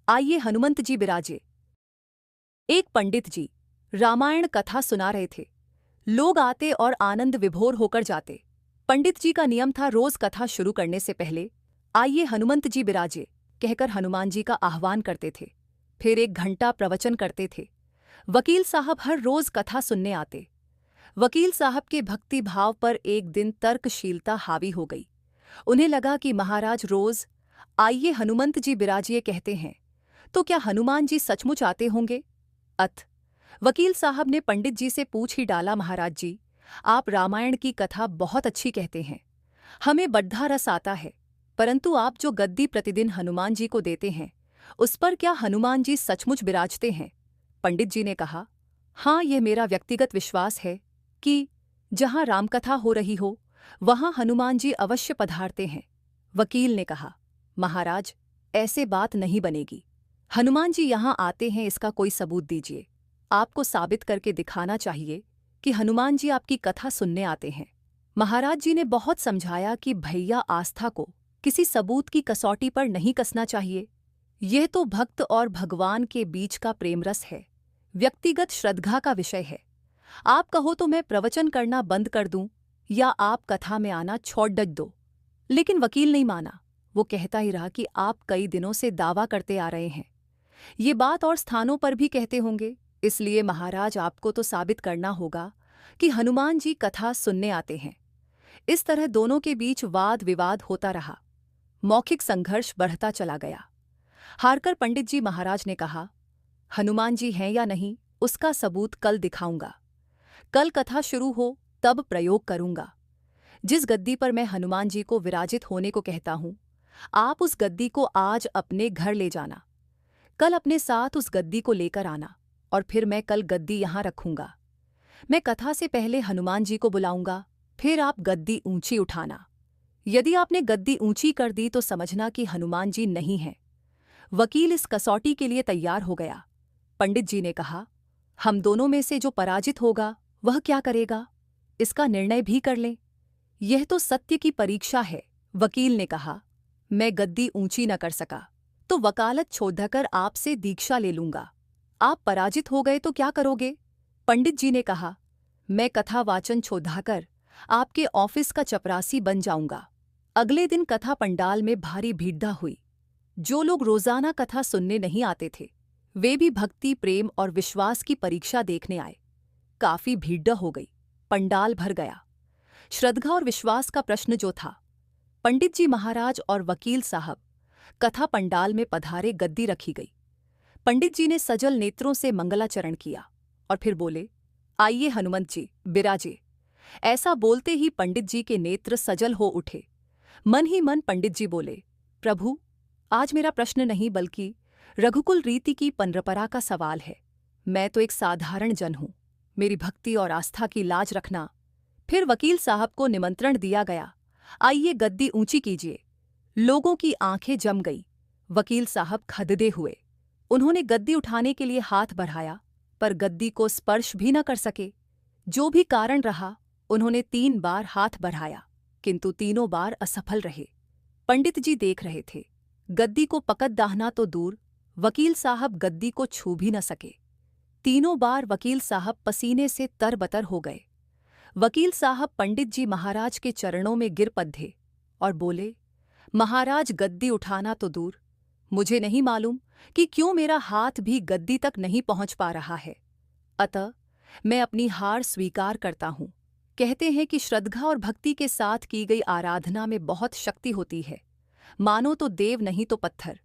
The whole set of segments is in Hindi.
आइए हनुमंत जी बिराजे। एक पंडित जी रामायण कथा सुना रहे थे। लोग आते और आनंद विभोर होकर जाते। पंडित जी का नियम था रोज कथा शुरू करने से पहले आइए हनुमंत जी बिराजे कहकर हनुमान जी का आह्वान करते थे। फिर 1 घंटा प्रवचन करते थे। वकील साहब हर रोज कथा सुनने आते। वकील साहब के भक्ति भाव पर एक दिन तर्कशीलता हावी हो गई। उन्हें लगा कि महाराज रोज आइए हनुमंत जी बिराजिए कहते हैं, तो क्या हनुमान जी सचमुच आते होंगे? वकील साहब ने पंडित जी से पूछ ही डाला, महाराज जी, आप रामायण की कथा बहुत अच्छी कहते हैं, हमें बड्ढा रस आता है, परंतु आप जो गद्दी प्रतिदिन हनुमान जी को देते हैं, उस पर क्या हनुमान जी सचमुच विराजते हैं? पंडित जी ने कहा, हाँ, यह मेरा व्यक्तिगत विश्वास है कि जहाँ रामकथा हो रही हो, वहाँ हनुमान जी अवश्य पधारते हैं। वकील ने कहा, महाराज, ऐसे बात नहीं बनेगी। हनुमान जी यहाँ आते हैं, इसका कोई सबूत दीजिए। आपको साबित करके दिखाना चाहिए कि हनुमान जी आपकी कथा सुनने आते हैं। महाराज जी ने बहुत समझाया कि भैया, आस्था को किसी सबूत की कसौटी पर नहीं कसना चाहिए। यह तो भक्त और भगवान के बीच का प्रेमरस है, व्यक्तिगत श्रद्धा का विषय है। आप कहो तो मैं प्रवचन करना बंद कर दूं या आप कथा में आना छोड़ दो। लेकिन वकील नहीं माना। वो कहता ही रहा कि आप कई दिनों से दावा करते आ रहे हैं, ये बात और स्थानों पर भी कहते होंगे, इसलिए महाराज आपको तो साबित करना होगा कि हनुमान जी कथा सुनने आते हैं। इस तरह दोनों के बीच वाद विवाद होता रहा। मौखिक संघर्ष बढ़ता चला गया। हारकर पंडित जी महाराज ने कहा, हनुमान जी हैं या नहीं, उसका सबूत कल दिखाऊंगा। कल कथा शुरू हो तब प्रयोग करूंगा। जिस गद्दी पर मैं हनुमान जी को विराजित होने को कहता हूं, आप उस गद्दी को आज अपने घर ले जाना। कल अपने साथ उस गद्दी को लेकर आना और फिर मैं कल गद्दी यहां रखूंगा। मैं कथा से पहले हनुमान जी को बुलाऊंगा, फिर आप गद्दी ऊंची उठाना। यदि आपने गद्दी ऊंची कर दी तो समझना कि हनुमान जी नहीं हैं। वकील इस कसौटी के लिए तैयार हो गया। पंडित जी ने कहा, हम दोनों में से जो पराजित होगा वह क्या करेगा, इसका निर्णय भी कर लें। यह तो सत्य की परीक्षा है। वकील ने कहा, मैं गद्दी ऊंची न कर सका तो वकालत छोड़कर आपसे दीक्षा ले लूंगा। आप पराजित हो गए तो क्या करोगे? पंडित जी ने कहा, मैं कथा वाचन छोड़कर आपके ऑफिस का चपरासी बन जाऊंगा। अगले दिन कथा पंडाल में भारी भीड़ हुई। जो लोग रोजाना कथा सुनने नहीं आते थे, वे भी भक्ति, प्रेम और विश्वास की परीक्षा देखने आए। काफी भीड़ हो गई, पंडाल भर गया। श्रद्धा और विश्वास का प्रश्न जो था, पंडित जी महाराज और वकील साहब कथा पंडाल में पधारे। गद्दी रखी गई। पंडित जी ने सजल नेत्रों से मंगलाचरण किया और फिर बोले, आइए हनुमंत जी बिराजे। ऐसा बोलते ही पंडित जी के नेत्र सजल हो उठे। मन ही मन पंडित जी बोले, प्रभु, आज मेरा प्रश्न नहीं बल्कि रघुकुल रीति की परंपरा का सवाल है। मैं तो एक साधारण जन हूं, मेरी भक्ति और आस्था की लाज रखना। फिर वकील साहब को निमंत्रण दिया गया, आइए गद्दी ऊंची कीजिए। लोगों की आंखें जम गई। वकील साहब खददे हुए। उन्होंने गद्दी उठाने के लिए हाथ बढ़ाया, पर गद्दी को स्पर्श भी न कर सके। जो भी कारण रहा, उन्होंने 3 बार हाथ बढ़ाया, किंतु तीनों बार असफल रहे। पंडित जी देख रहे थे। गद्दी को पकड़ दाहना तो दूर, वकील साहब गद्दी को छू भी न सके। तीनों बार वकील साहब पसीने से तरबतर हो गए। वकील साहब पंडित जी महाराज के चरणों में गिर पड़े और बोले, महाराज, गद्दी उठाना तो दूर, मुझे नहीं मालूम कि क्यों मेरा हाथ भी गद्दी तक नहीं पहुंच पा रहा है। अतः मैं अपनी हार स्वीकार करता हूं। कहते हैं कि श्रद्धा और भक्ति के साथ की गई आराधना में बहुत शक्ति होती है। मानो तो देव नहीं तो पत्थर।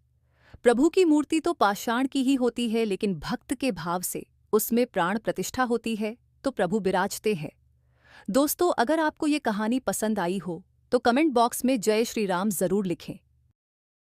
प्रभु की मूर्ति तो पाषाण की ही होती है, लेकिन भक्त के भाव से उसमें प्राण प्रतिष्ठा होती है तो प्रभु विराजते हैं। दोस्तों, अगर आपको ये कहानी पसंद आई हो तो कमेंट बॉक्स में जय श्री राम जरूर लिखें।